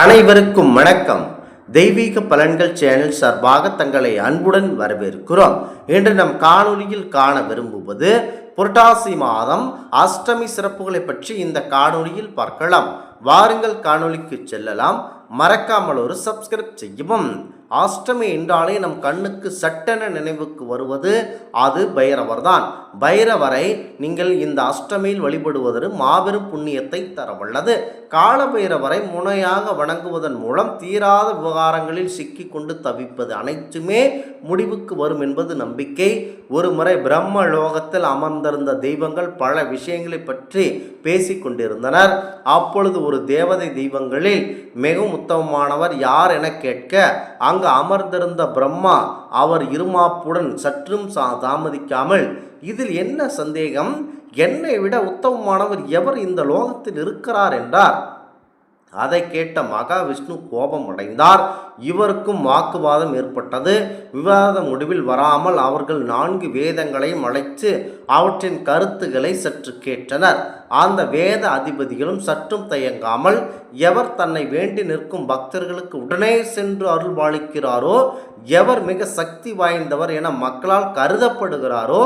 அனைவருக்கும் வணக்கம். தெய்வீக பலன்கள் சேனல் சார்பாக தங்களை அன்புடன் வரவேற்கிறோம். இன்று நம் காணொலியில் காண விரும்புவது புரட்டாசி மாதம் அஷ்டமி சிறப்புகளை பற்றி இந்த காணொலியில் பார்க்கலாம். வாருங்கள் காணொலிக்கு செல்லலாம். மறக்காமல் ஒரு சப்ஸ்கிரைப் செய்யவும். அஷ்டமி என்றாலே நம் கண்ணுக்கு சட்டென நினைவுக்கு வருவது அது பைரவர் தான். பைரவரை நீங்கள் இந்த அஷ்டமியில் வழிபடுவது மாபெரும் புண்ணியத்தை தரவல்லது. கால பைரவரை முனையாக வணங்குவதன் மூலம் தீராத விவகாரங்களில் சிக்கி கொண்டு தவிப்பது அனைத்துமே முடிவுக்கு வரும் என்பது நம்பிக்கை. ஒரு முறை பிரம்ம லோகத்தில் அமர்ந்திருந்த தெய்வங்கள் பல விஷயங்களை பற்றி பேசிக் கொண்டிருந்தனர். அப்பொழுது ஒரு தேவதை தெய்வங்களில் மிகவும் உத்தமமானவர் யார் என கேட்க, அங்கு அமர்ந்திருந்த பிரம்மா அவர் இருமாப்புடன் சற்றும் தாமதிக்காமல், இதில் என்ன சந்தேகம், என்னை விட உத்தமமானவர் எவர் இந்த லோகத்தில் இருக்கிறார் என்றார். அதை கேட்ட மகாவிஷ்ணு கோபம் அடைந்தார். இவருக்கும் வாக்குவாதம் ஏற்பட்டது. விவாத முடிவில் வராமல் அவர்கள் 4 வேதங்களையும் அழைத்து அவற்றின் கருத்துக்களை சற்று கேட்டனர். அந்த வேத அதிபதிகளும் சற்றும் தயங்காமல், எவர் தன்னை வேண்டி நிற்கும் பக்தர்களுக்கு உடனே சென்று அருள்பாலிக்கிறாரோ, எவர் மிக சக்தி வாய்ந்தவர் என மக்களால் கருதப்படுகிறாரோ,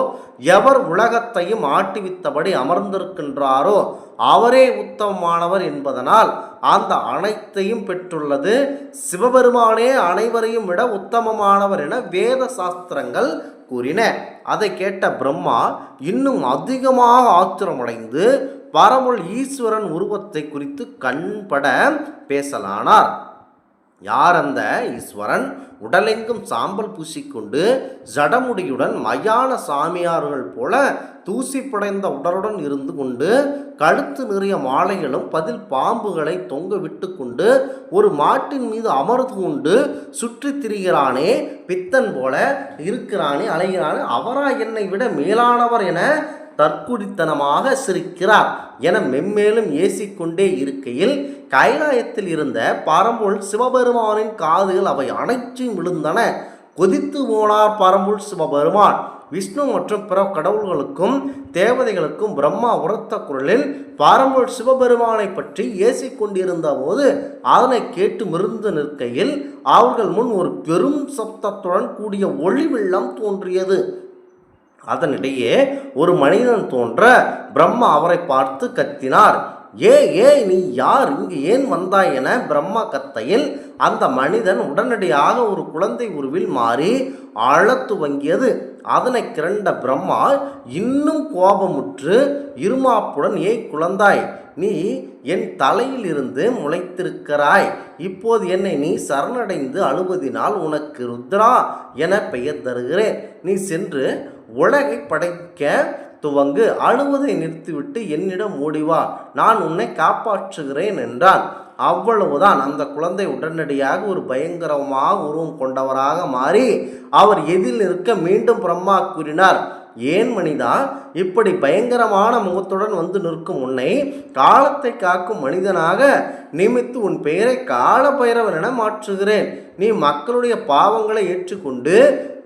எவர் உலகத்தையும் ஆட்டுவித்தபடி அமர்ந்திருக்கின்றாரோ அவரே உத்தமமானவர் என்பதனால் அந்த அனைத்தையும் பெற்றுள்ளது சிவபெருமானே அனைவரையும் விட உத்தமமானவர் என வேத சாஸ்திரங்கள் கூறின. அதை கேட்ட பிரம்மா இன்னும் அதிகமாக ஆத்திரமடைந்து பரமுள் ஈஸ்வரன் உருவத்தை குறித்து கண்பட பேசலானார். யார் அந்த ஈஸ்வரன்? உடலெங்கும் சாம்பல் பூசிக்கொண்டு ஜடமுடியுடன் மயான சாமியார்கள் போல தூசி படைந்த உடலுடன் இருந்து கொண்டு கழுத்து நிறைய மாலைகளும் பதில் பாம்புகளை தொங்க விட்டு கொண்டு ஒரு மாட்டின் மீது அமர்ந்து கொண்டு சுற்றி திரிகிறானே, பித்தன் போல இருக்கிறானே, அலைகிறானே, அவரா என்னை விட மேலானவர் என தற்குறித்தனமாக சிரிக்கிறார் என மென்மேலும் ஏசிக்கொண்டே இருக்கையில் கைலாயத்தில் இருந்த பரம்பொருள் சிவபெருமானின் காதுகள் அவை அனைத்தும் விழுந்தன. கொதித்து போனார் பரம்பொருள் சிவபெருமான். விஷ்ணு மற்றும் பிற கடவுள்களுக்கும் தேவதைகளுக்கும் பிரம்மா உரத்த குரலில் பரம்பொருள் சிவபெருமானை பற்றி ஏசிக்கொண்டிருந்த போது அதனை கேட்டு மிருந்து நிற்கையில் அவர்கள் முன் ஒரு பெரும் சப்தத்துடன் கூடிய ஒளி வெள்ளம் தோன்றியது. அதனிடையே ஒரு மனிதன் தோன்ற பிரம்மா அவரை பார்த்து கத்தினார். ஏ நீ யார், இங்கு ஏன் வந்தாய் என பிரம்மா கத்தையில் அந்த மனிதன் உடனடியாக ஒரு குழந்தை உருவில் மாறி அழத் துவங்கியது. அதனை கிரண்ட பிரம்மா இன்னும் கோபமுற்று இருமாப்புடன், ஏய் குழந்தாய், நீ என் தலையில் இருந்து முளைத்திருக்கிறாய். இப்போது என்னை நீ சரணடைந்து அழுவதினால் உனக்கு ருத்ரா என பெயர் தருகிறேன். நீ சென்று உலகை படைக்க துவங்கு. அழுவதை நிறுத்திவிட்டு என்னிடம் ஓடிவா, நான் உன்னை காப்பாற்றுகிறேன் என்றான். அவ்வளவுதான். அந்த குழந்தை உடனடியாக ஒரு பயங்கரமாக உருவம் கொண்டவராக மாறி அவர் எதில் நிற்க மீண்டும் பிரம்மா கூறினார், ஏன் மனிதா, இப்படி பயங்கரமான முகத்துடன் வந்து நிற்கும் உன்னை காலத்தை காக்கும் மனிதனாக நியமித்து உன் பெயரை கால பைரவர் என மாற்றுகிறேன். நீ மக்களுடைய பாவங்களை ஏற்றுக்கொண்டு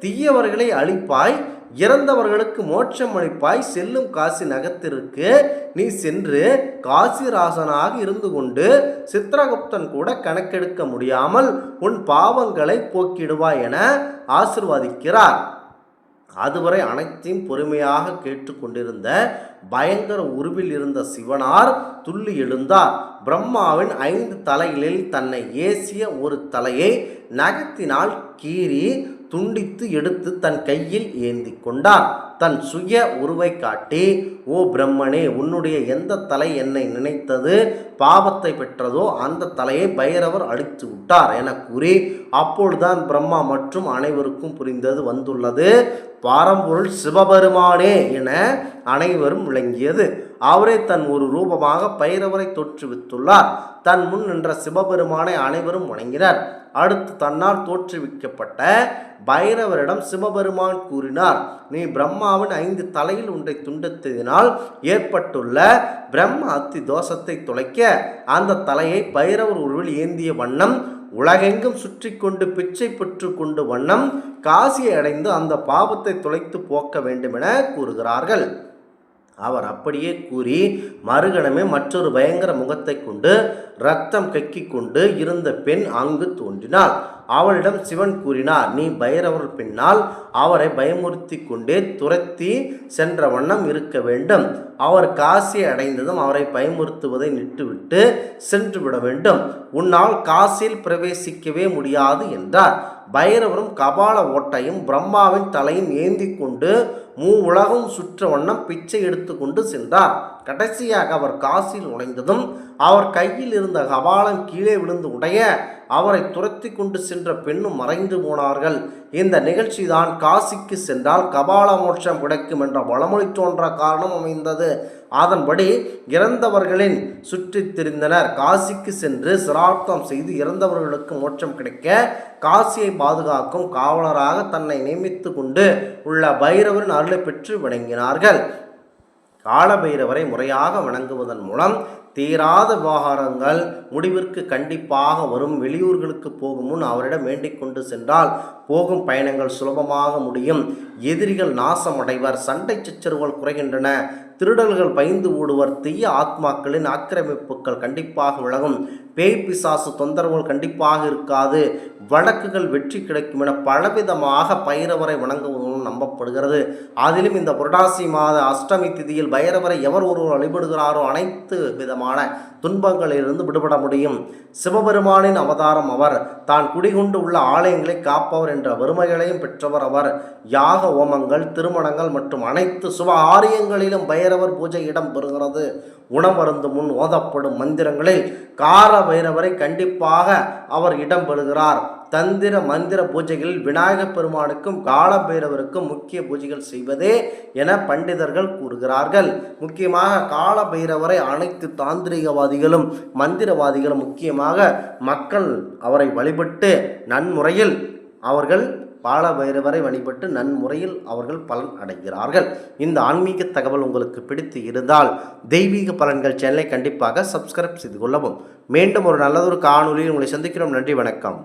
தீயவர்களை அழிப்பாய், இறந்தவர்களுக்கு மோட்சம் அளிப்பாய். செல்லும் காசி நகத்திற்கு நீ சென்று காசிராசனாக இருந்து கொண்டு சித்திரகுப்தன் கூட கணக்கெடுக்க முடியாமல் உன் பாவங்களை போக்கிடுவாய் என ஆசிர்வதிக்கிறார். அதுவரை அனைத்தையும் பொறுமையாக கேட்டுக்கொண்டிருந்த பயங்கர உருவில் இருந்த சிவனார் துள்ளி எழுந்தார். பிரம்மாவின் 5 தலைகளில் தன்னை ஏசிய ஒரு தலையை நகத்தினால் கீறி துண்டித்து எடுத்து தன் கையில் ஏந்தி கொண்டார். தன் சுய உருவை காட்டி, ஓ பிரம்மனே, உன்னுடைய எந்த தலை என்னை நினைத்தது பாவத்தை பெற்றதோ அந்த தலையை பைரவர் அடித்து விட்டார் என கூறி, அப்பொழுதுதான் பிரம்மா மற்றும் அனைவருக்கும் புரிந்தது வந்துள்ளது பரம்பொருள் சிவபெருமானே என அனைவரும் விளங்கியது. அவரே தன் ஒரு ரூபமாக பைரவரை தோற்றுவித்துள்ளார். தன் முன் நின்ற சிவபெருமானை அனைவரும் வணங்கினர். அடுத்து தன்னால் தோற்றுவிக்கப்பட்ட பைரவரிடம் சிவபெருமான் கூறினார், நீ பிரம்மாவின் 5 தலையில் ஒன்றை துண்டித்ததினால் ஏற்பட்டுள்ள பிரம்ம அத்தி தோஷத்தை துளைக்க அந்த தலையை பைரவர் உருவில் ஏந்திய வண்ணம் உலகெங்கும் சுற்றி கொண்டு பிச்சை பெற்று கொண்டு வண்ணம் காசியை அடைந்து அந்த பாவத்தை துளைத்து போக்க வேண்டும் என கூறுகிறார்கள். அவர் அப்படியே கூறி மறுகணமே மற்றொரு பயங்கர முகத்தை கொண்டு இரத்தம் கக்கிக் கொண்டு இருந்த பெண் அங்கு தோன்றினாள். அவளிடம் சிவன் கூறினார், நீ பைரவர் பின்னால் அவரை பயமுறுத்தி கொண்டே துரத்தி சென்ற வண்ணம் இருக்க வேண்டும். அவர் காசியை அடைந்ததும் அவரை பயமுறுத்துவதை நிட்டுவிட்டு சென்று விட வேண்டும். உன்னால் காசியில் பிரவேசிக்கவே முடியாது என்றார். பைரவரும் கபால ஓட்டையும் பிரம்மாவின் தலையும் ஏந்தி கொண்டு உலகம் சுற்ற வண்ணம் பிச்சை எடுத்து கொண்டு சென்றார். கடைசியாக அவர் காசியில் நுழைந்ததும் அவர் கையில் இருந்த கபாலம் கீழே விழுந்து உடைய அவரை துரத்தி கொண்டு சென்ற பெண்ணும் மறைந்து போனார்கள். இந்த நிகழ்ச்சி தான் காசிக்கு சென்றால் கபால மோட்சம் கிடைக்கும் என்ற பழமொழி தோன்ற காரணம் அமைந்தது. அதன்படி இறந்தவர்களின் சுற்றித் திரிந்தனர். காசிக்கு சென்று சிரார்த்தம் செய்து இறந்தவர்களுக்கு மோட்சம் கிடைக்க காசியை பாதுகாக்கும் காவலராக தன்னை நியமித்து கொண்டு உள்ள பைரவரின் அருளை பெற்று வணங்கினார்கள். காலபைரவரை முறையாக வணங்குவதன் மூலம் தீராத விவகாரங்கள் முடிவிற்கு கண்டிப்பாக வரும். வெளியூர்களுக்கு போகும் முன் அவரிடம் வேண்டிக் கொண்டு சென்றால் போகும் பயணங்கள் சுலபமாக முடியும். எதிரிகள் நாசமடைவர், சண்டை சச்சரவுகள் குறைகின்றன, திருடல்கள் பயந்து ஓடுவர், தீய ஆத்மாக்களின் ஆக்கிரமிப்புகள் கண்டிப்பாக விலகும், பேய் பிசாசு தொந்தரவுகள் கண்டிப்பாக இருக்காது, வழக்குகள் வெற்றி கிடைக்கும் என பலவிதமாக பைரவரை வணங்குவதும் நம்பப்படுகிறது. அதிலும் இந்த புரட்டாசி மாத அஷ்டமி திதியில் பைரவரை எவர் ஒருவர் வழிபடுகிறாரோ அனைத்து விதமான துன்பங்களிலிருந்து விடுபட முடியும். சிவபெருமானின் அவதாரம் அவர். தான் குடிகொண்டு உள்ள ஆலயங்களை காப்பவர் என்ற வறுமைகளையும் பெற்றவர் அவர். யாக ஓமங்கள், திருமணங்கள் மற்றும் அனைத்து சுப ஆரியங்களிலும் பைரவர் பூஜை இடம் பெறுகிறது. உணவருந்து முன் ஓதப்படும் மந்திரங்களில் கால பைரவரை கண்டிப்பாக அவர் இடம் பெறுகிறார். தந்திர மந்திர பூஜைகளில் விநாயகப் பெருமானுக்கும் கால பைரவருக்கும் முக்கிய பூஜைகள் செய்வதே என பண்டிதர்கள் கூறுகிறார்கள். முக்கியமாக கால பைரவரை அனைத்து தாந்திரிகவாதிகளும் மந்திரவாதிகளும் முக்கியமாக மக்கள் அவரை வழிபட்டு நன்முறையில் அவர்கள் கால பைரவரை வழிபட்டு நன்முறையில் அவர்கள் பலன் அடைகிறார்கள். இந்த ஆன்மீக தகவல் உங்களுக்கு பிடித்து இருந்தால் தெய்வீக பலன்கள் சேனலை கண்டிப்பாக சப்ஸ்கிரைப் செய்து கொள்ளவும். மீண்டும் ஒரு நல்லதொரு காணொலியில் உங்களை சந்திக்கிறோம். நன்றி, வணக்கம்.